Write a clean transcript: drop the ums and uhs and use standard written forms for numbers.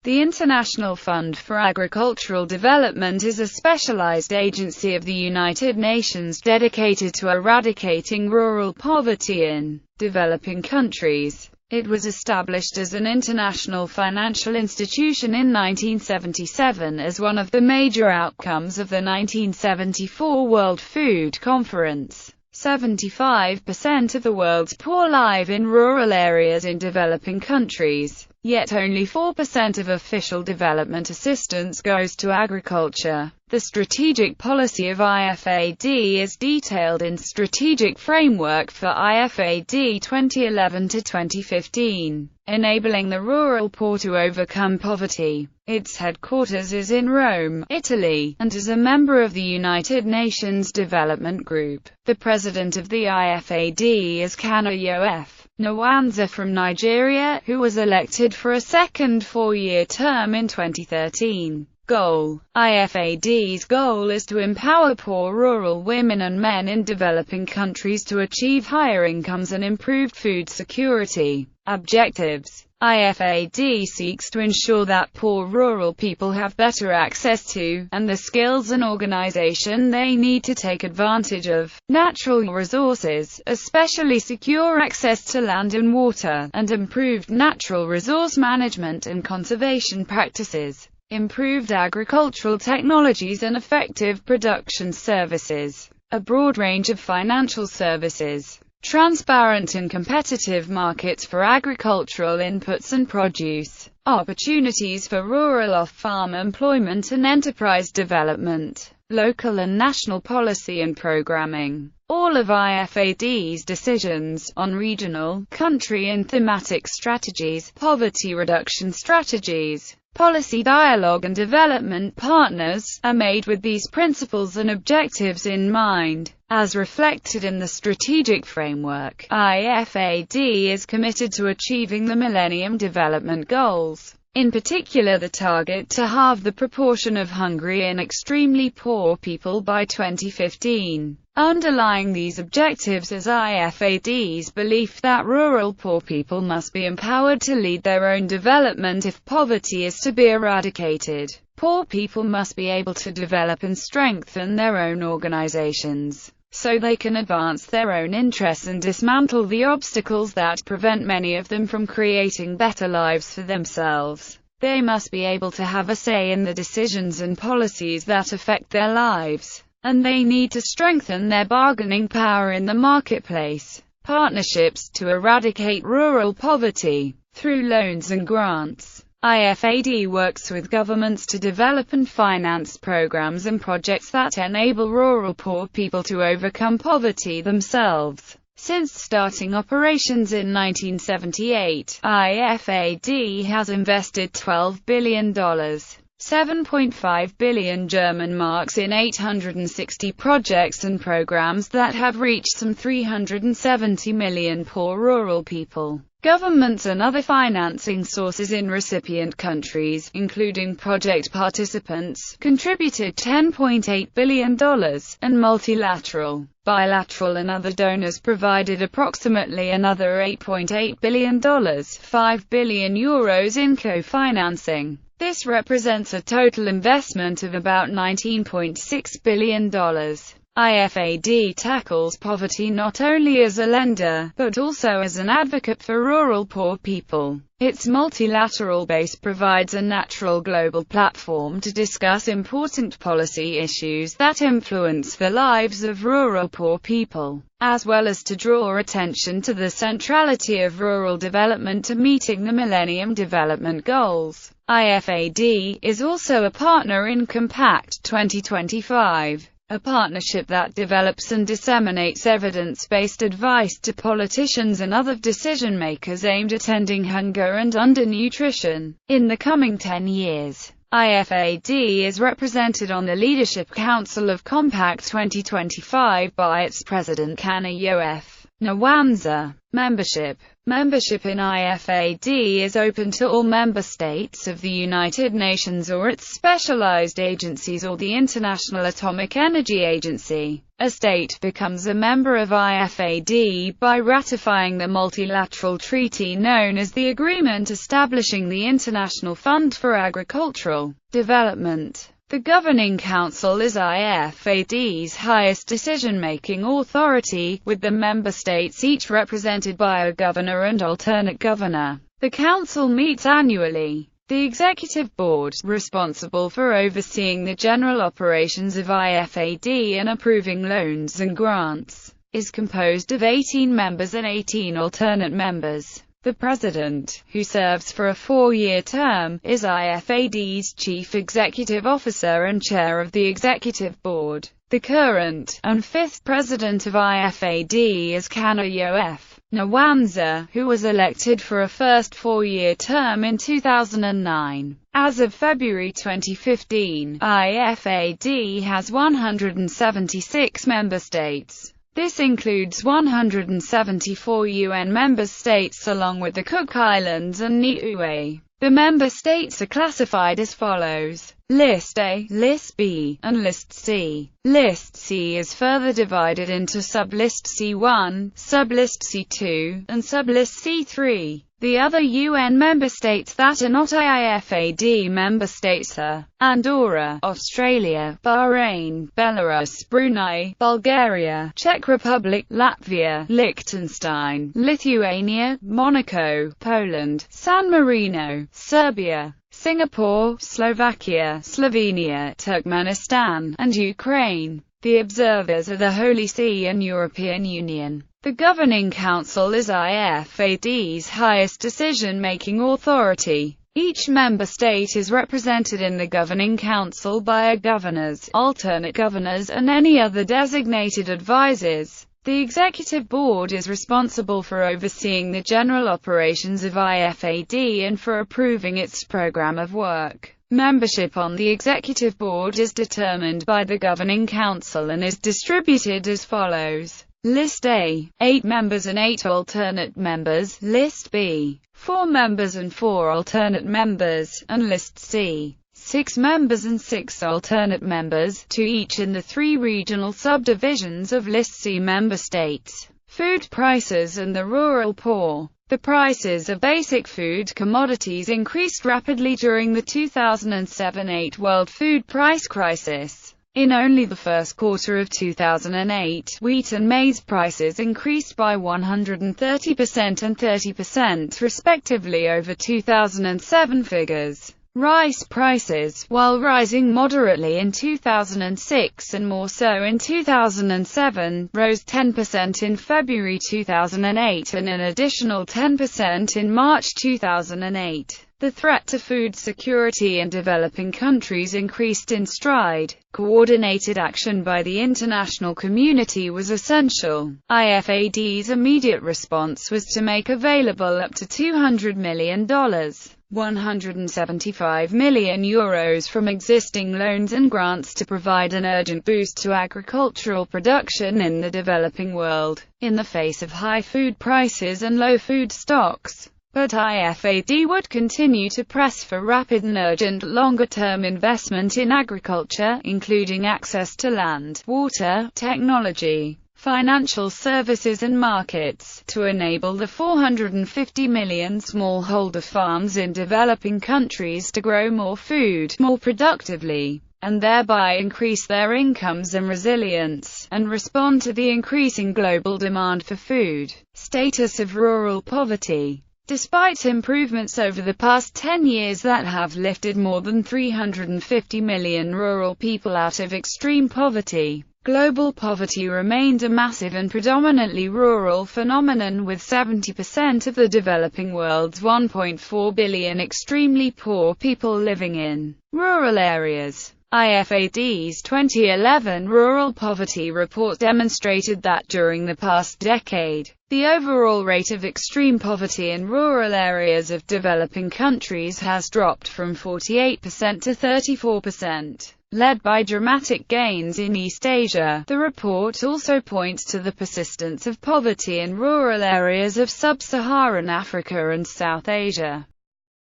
The International Fund for Agricultural Development is a specialized agency of the United Nations dedicated to eradicating rural poverty in developing countries. It was established as an international financial institution in 1977 as one of the major outcomes of the 1974 World Food Conference. 75% of the world's poor live in rural areas in developing countries, yet only 4% of official development assistance goes to agriculture. The strategic policy of IFAD is detailed in Strategic Framework for IFAD 2011 to 2015, enabling the rural poor to overcome poverty. Its headquarters is in Rome, Italy, and is a member of the United Nations Development Group. The president of the IFAD is Kanayof Nwanza from Nigeria, who was elected for a second four-year term in 2013. Goal: IFAD's goal is to empower poor rural women and men in developing countries to achieve higher incomes and improved food security. Objectives: IFAD seeks to ensure that poor rural people have better access to, and the skills and organization they need to take advantage of, natural resources, especially secure access to land and water, and improved natural resource management and conservation practices, improved agricultural technologies and effective production services, a broad range of financial services, transparent and competitive markets for agricultural inputs and produce, opportunities for rural off-farm employment and enterprise development, local and national policy and programming. All of IFAD's decisions on regional, country and thematic strategies, poverty reduction strategies, policy dialogue and development partners, are made with these principles and objectives in mind. As reflected in the strategic framework, IFAD is committed to achieving the Millennium Development Goals. In particular, the target to halve the proportion of hungry and extremely poor people by 2015. Underlying these objectives is IFAD's belief that rural poor people must be empowered to lead their own development if poverty is to be eradicated. Poor people must be able to develop and strengthen their own organizations, so they can advance their own interests and dismantle the obstacles that prevent many of them from creating better lives for themselves. They must be able to have a say in the decisions and policies that affect their lives, and they need to strengthen their bargaining power in the marketplace. Partnerships to eradicate rural poverty. Through loans and grants, IFAD works with governments to develop and finance programs and projects that enable rural poor people to overcome poverty themselves. Since starting operations in 1978, IFAD has invested $12 billion. 7.5 billion German marks in 860 projects and programs that have reached some 370 million poor rural people. Governments and other financing sources in recipient countries, including project participants, contributed $10.8 billion, and multilateral, bilateral and other donors provided approximately another $8.8 billion, €5 billion in co-financing. This represents a total investment of about $19.6 billion. IFAD tackles poverty not only as a lender, but also as an advocate for rural poor people. Its multilateral base provides a natural global platform to discuss important policy issues that influence the lives of rural poor people, as well as to draw attention to the centrality of rural development to meeting the Millennium Development Goals. IFAD is also a partner in Compact 2025, a partnership that develops and disseminates evidence-based advice to politicians and other decision-makers aimed at ending hunger and undernutrition. In the coming 10 years, IFAD is represented on the Leadership Council of Compact 2025 by its president Kanayof Nwanza. Membership. Membership in IFAD is open to all member states of the United Nations or its specialized agencies or the International Atomic Energy Agency. A state becomes a member of IFAD by ratifying the multilateral treaty known as the Agreement Establishing the International Fund for Agricultural Development. The Governing Council is IFAD's highest decision-making authority, with the member states each represented by a governor and alternate governor. The Council meets annually. The Executive Board, responsible for overseeing the general operations of IFAD and approving loans and grants, is composed of 18 members and 18 alternate members. The President, who serves for a 4-year term, is IFAD's Chief Executive Officer and Chair of the Executive Board. The current, and 5th President of IFAD is Kana Yoef Nwanza, who was elected for a first 4-year term in 2009. As of February 2015, IFAD has 176 member states. This includes 174 UN member states along with the Cook Islands and Niue. The member states are classified as follows: List A, List B, and List C. List C is further divided into Sublist C1, Sublist C2, and Sublist C3. The other UN member states that are not IFAD member states are Andorra, Australia, Bahrain, Belarus, Brunei, Bulgaria, Czech Republic, Latvia, Liechtenstein, Lithuania, Monaco, Poland, San Marino, Serbia, Singapore, Slovakia, Slovenia, Turkmenistan, and Ukraine. The observers are the Holy See and European Union. The Governing Council is IFAD's highest decision-making authority. Each member state is represented in the Governing Council by a governors, alternate governors, and any other designated advisors. The Executive Board is responsible for overseeing the general operations of IFAD and for approving its program of work. Membership on the Executive Board is determined by the Governing Council and is distributed as follows. List A, 8 members and 8 alternate members. List B, 4 members and 4 alternate members. And List C, 6 members and 6 alternate members, 2 each in the 3 regional subdivisions of List C member states. Food prices and the rural poor. The prices of basic food commodities increased rapidly during the 2007-08 World Food Price Crisis. In only the first quarter of 2008, wheat and maize prices increased by 130% and 30% respectively over 2007 figures. Rice prices, while rising moderately in 2006 and more so in 2007, rose 10% in February 2008 and an additional 10% in March 2008. The threat to food security in developing countries increased in stride. Coordinated action by the international community was essential. IFAD's immediate response was to make available up to $200 million. 175 million euros from existing loans and grants to provide an urgent boost to agricultural production in the developing world, in the face of high food prices and low food stocks. But IFAD would continue to press for rapid and urgent longer-term investment in agriculture, including access to land, water, technology, financial services and markets, to enable the 450 million smallholder farms in developing countries to grow more food, more productively, and thereby increase their incomes and resilience, and respond to the increasing global demand for food. Status of rural poverty. Despite improvements over the past 10 years that have lifted more than 350 million rural people out of extreme poverty, global poverty remains a massive and predominantly rural phenomenon, with 70% of the developing world's 1.4 billion extremely poor people living in rural areas. IFAD's 2011 Rural Poverty Report demonstrated that during the past decade, the overall rate of extreme poverty in rural areas of developing countries has dropped from 48% to 34%. led by dramatic gains in East Asia. The report also points to the persistence of poverty in rural areas of sub-Saharan Africa and South Asia.